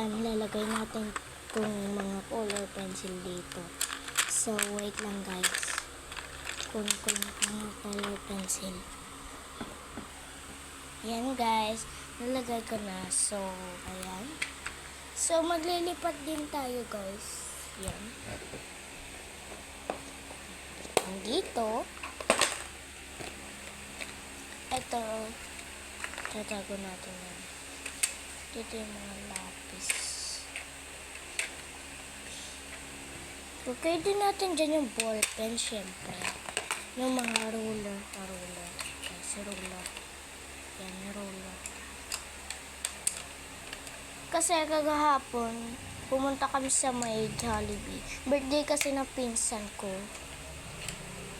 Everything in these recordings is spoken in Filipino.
Yan, lalagay natin itong mga color pencil dito. So, wait lang guys. Kunin ko yung mga color pencil. Yan guys, nalagay ko na. So, ayan. So, maglilipat din tayo guys. Yan. Dito. Ito. Tatago natin yan. Dito yung mga lapis. Okay din natin dyan yung ball pen, syempre. Yung mga ruler. Kasi ruler. Yan, ruler. Kasi kagahapon, pumunta kami sa may Jollibee. Birthday kasi ng pinsan ko.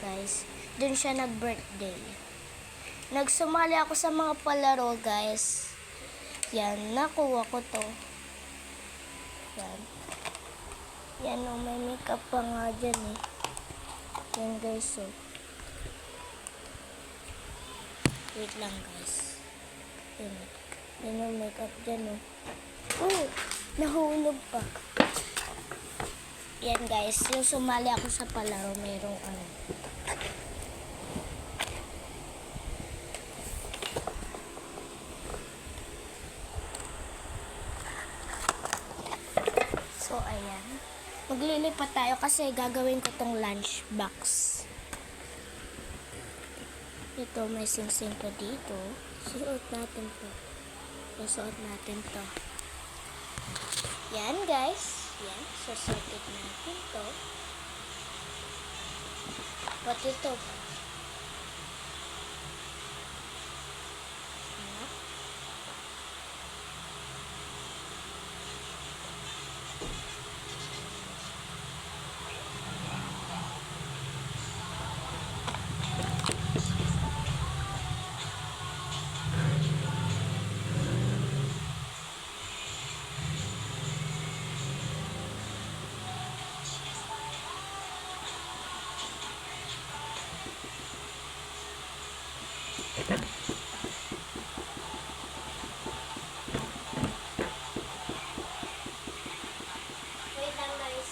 Guys, dun siya nag-birthday. Nagsumali ako sa mga palaro, guys. Yan, nakuha ko to. Yan. Yan, oh, may makeup pa nga dyan, eh. Yan, guys, oh. Wait lang, guys. Yan, yan yung makeup dyan, oh. Oh, nahulog pa. Yan, guys. Yung sumali ako sa palaro, mayroong ano. So, ayan. Maglilipat tayo kasi gagawin ko tong lunch box. Ito, may sing-sing pa dito. Susuot natin to. Susuot natin to. Yan, guys. Yan. Susuot natin to. Pati ito. Wait lang, guys.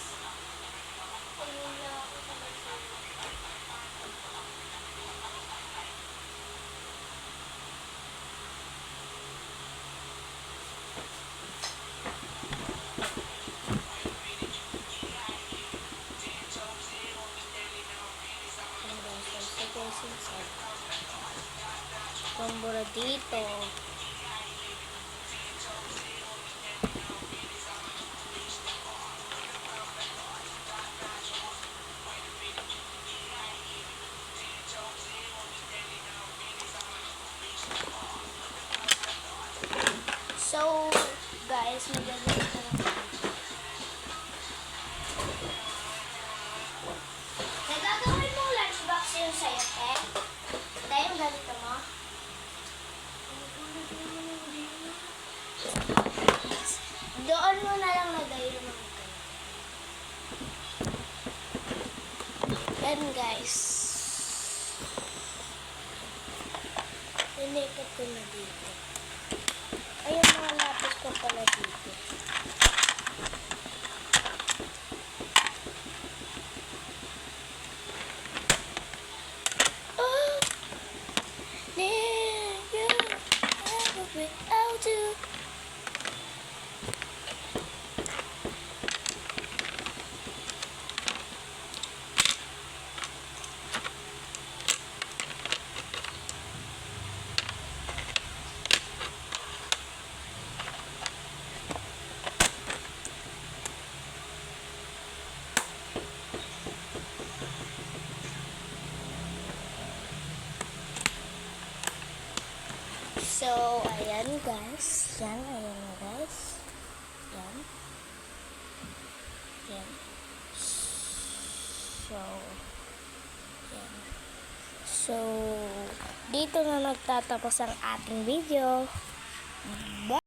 Pambura dito. So, guys, magagawin ko lang. Nagagawin mo lunchbox yung sa'yo, eh? Dahil yung ganito mo. Doon mo na lang lagay yung mga ganito. Yan, guys. Linipat ko na dito. Ayun, mga lapis ko pala dito. Oh, there you have a without you. So, ayan guys. Ayan guys. Yan. Yan. So, yan. So, dito na nagtatapos ang ating video. Bye!